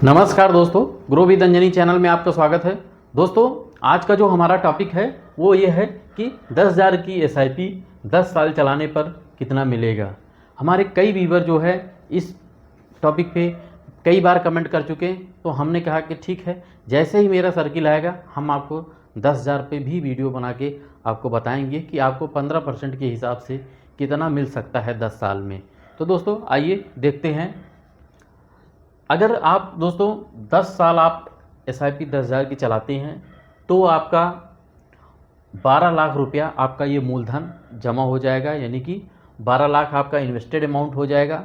नमस्कार दोस्तों, grow with Anjani channel में आपका स्वागत है। दोस्तों, आज का जो हमारा टॉपिक है वो ये है कि 10,000 की एसआईपी 10 साल चलाने पर कितना मिलेगा। हमारे कई व्यूअर जो है इस टॉपिक पे कई बार कमेंट कर चुके हैं, तो हमने कहा कि ठीक है, जैसे ही मेरा सर्किल आएगा हम आपको 10,000 पे भी वीडियो बना के आपको बताएंगे कि आपको 15% के हिसाब से कितना मिल सकता है 10 साल में। तो दोस्तों आइए देखते हैं। अगर आप दोस्तों 10 साल आप एसआईपी 10,000 की चलाते हैं तो आपका 12 लाख रुपया आपका ये मूलधन जमा हो जाएगा, यानी कि 12 लाख आपका इन्वेस्टेड अमाउंट हो जाएगा।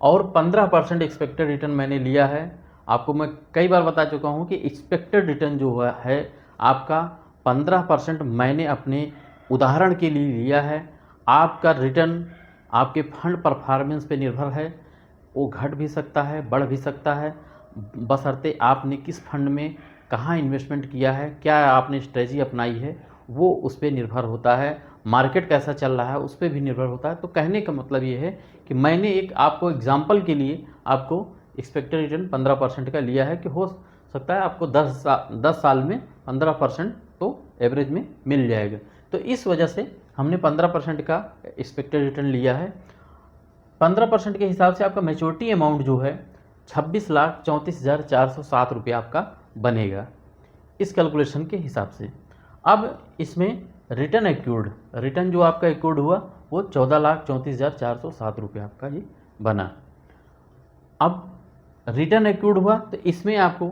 और 15% एक्सपेक्टेड रिटर्न मैंने लिया है। आपको मैं कई बार बता चुका हूँ कि एक्सपेक्टेड रिटर्न जो है आपका 15% मैंने अपने उदाहरण के लिए लिया है। आपका रिटर्न आपके फंड परफॉर्मेंस पे निर्भर है, वो घट भी सकता है, बढ़ भी सकता है, बशर्ते आपने किस फंड में कहाँ इन्वेस्टमेंट किया है, क्या आपने स्ट्रेटजी अपनाई है, वो उस पर निर्भर होता है। मार्केट कैसा चल रहा है उस पर भी निर्भर होता है। तो कहने का मतलब ये है कि मैंने एक आपको एग्जांपल के लिए आपको एक्सपेक्टेड रिटर्न 15% का लिया है कि हो सकता है आपको 10 साल में 15% तो एवरेज में मिल जाएगा। तो इस वजह से हमने 15% का एक्सपेक्टेड रिटर्न लिया है। 15% के हिसाब से आपका मैच्योरिटी अमाउंट जो है 26,34,407 रुपया आपका बनेगा इस कैलकुलेशन के हिसाब से। अब इसमें रिटर्न एक्यूर्ड, रिटर्न जो आपका एक्यूर्ड हुआ वो 14,34,407 रुपया आपका ये बना। अब रिटर्न एक्यूर्ड हुआ तो इसमें आपको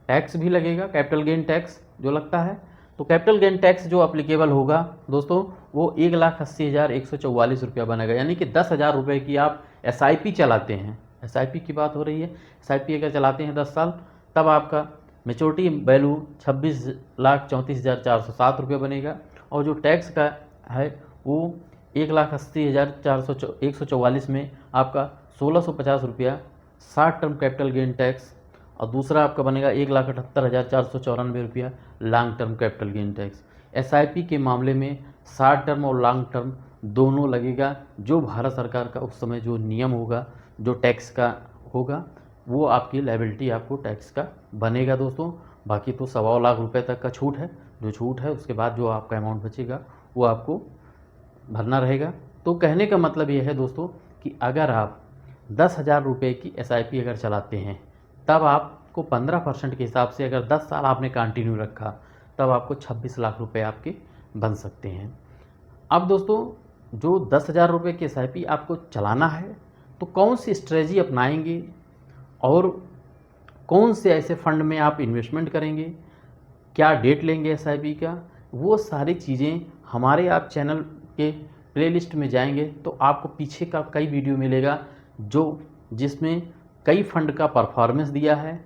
टैक्स भी लगेगा, कैपिटल गेन टैक्स जो लगता है। तो कैपिटल गेन टैक्स जो अप्लीकेबल होगा दोस्तों वो 1,80,144 रुपया बनेगा, यानी कि 10,000 रुपये की आप एसआईपी चलाते हैं। एसआईपी की बात हो रही है। एसआईपी अगर चलाते हैं 10 साल तब आपका मेच्योरिटी वैल्यू 26,34,407 रुपये बनेगा। और जो टैक्स का है वो 1,80,144 में आपका 1,650 रुपया 60 टर्म कैपिटल गेन टैक्स, और दूसरा आपका बनेगा 1,78,494 रुपया long term capital gain tax. SIP के मामले में 60 टर्म और लॉन्ग टर्म दोनों लगेगा। जो भारत सरकार का उस समय जो नियम होगा, जो टैक्स का होगा, वो आपकी लायबिलिटी आपको टैक्स का बनेगा दोस्तों। बाकी तो 1.25 लाख रुपए तक का छूट है। जो छूट है उसके बाद जो आपका अमाउंट बचेगा वो आपको भरना रहेगा। तो कहने का मतलब ये है दोस्तों कि अगर आप 10,000 रुपये की एसआईपी अगर चलाते हैं तब आपको 15% के हिसाब से अगर 10 साल आपने कंटिन्यू रखा तब आपको 26 लाख रुपए आपके बन सकते हैं। अब दोस्तों जो 10,000 रुपये की एसआईपी आपको चलाना है तो कौन सी स्ट्रेटजी अपनाएंगे और कौन से ऐसे फंड में आप इन्वेस्टमेंट करेंगे, क्या डेट लेंगे एसआईपी का, वो सारी चीज़ें हमारे आप चैनल के प्लेलिस्ट में जाएंगे तो आपको पीछे का कई वीडियो मिलेगा जिसमें कई फंड का परफॉर्मेंस दिया है,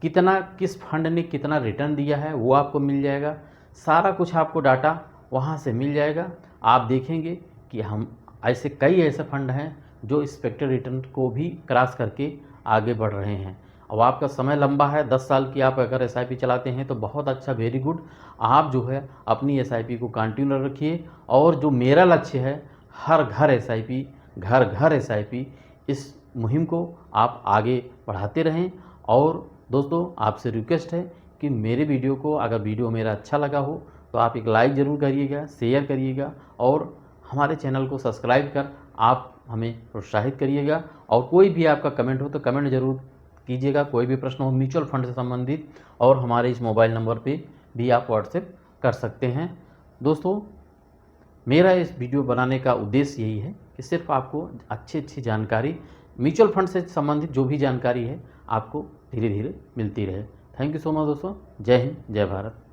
कितना किस फंड ने कितना रिटर्न दिया है वो आपको मिल जाएगा। सारा कुछ आपको डाटा वहाँ से मिल जाएगा। आप देखेंगे कि हम कई ऐसे फंड हैं जो एक्सपेक्टेड रिटर्न को भी क्रॉस करके आगे बढ़ रहे हैं। अब आपका समय लंबा है, 10 साल की आप अगर एसआईपी चलाते हैं तो बहुत अच्छा, वेरी गुड। आप जो है अपनी एसआईपी को कंटिन्यू रखिए। और जो मेरा लक्ष्य है हर घर एसआईपी, घर घर एसआईपी, इस मुहिम को आप आगे बढ़ाते रहें। और दोस्तों आपसे रिक्वेस्ट है कि मेरे वीडियो को, अगर वीडियो मेरा अच्छा लगा हो तो आप एक लाइक ज़रूर करिएगा, शेयर करिएगा और हमारे चैनल को सब्सक्राइब कर आप हमें प्रोत्साहित करिएगा। और कोई भी आपका कमेंट हो तो कमेंट ज़रूर कीजिएगा। कोई भी प्रश्न हो म्यूचुअल फंड से संबंधित, और हमारे इस मोबाइल नंबर पे भी आप व्हाट्सएप कर सकते हैं। दोस्तों मेरा इस वीडियो बनाने का उद्देश्य यही है कि सिर्फ आपको अच्छी जानकारी, म्यूचुअल फंड से संबंधित जो भी जानकारी है आपको धीरे धीरे मिलती रहे। थैंक यू सो मच दोस्तों। जय हिंद, जय भारत।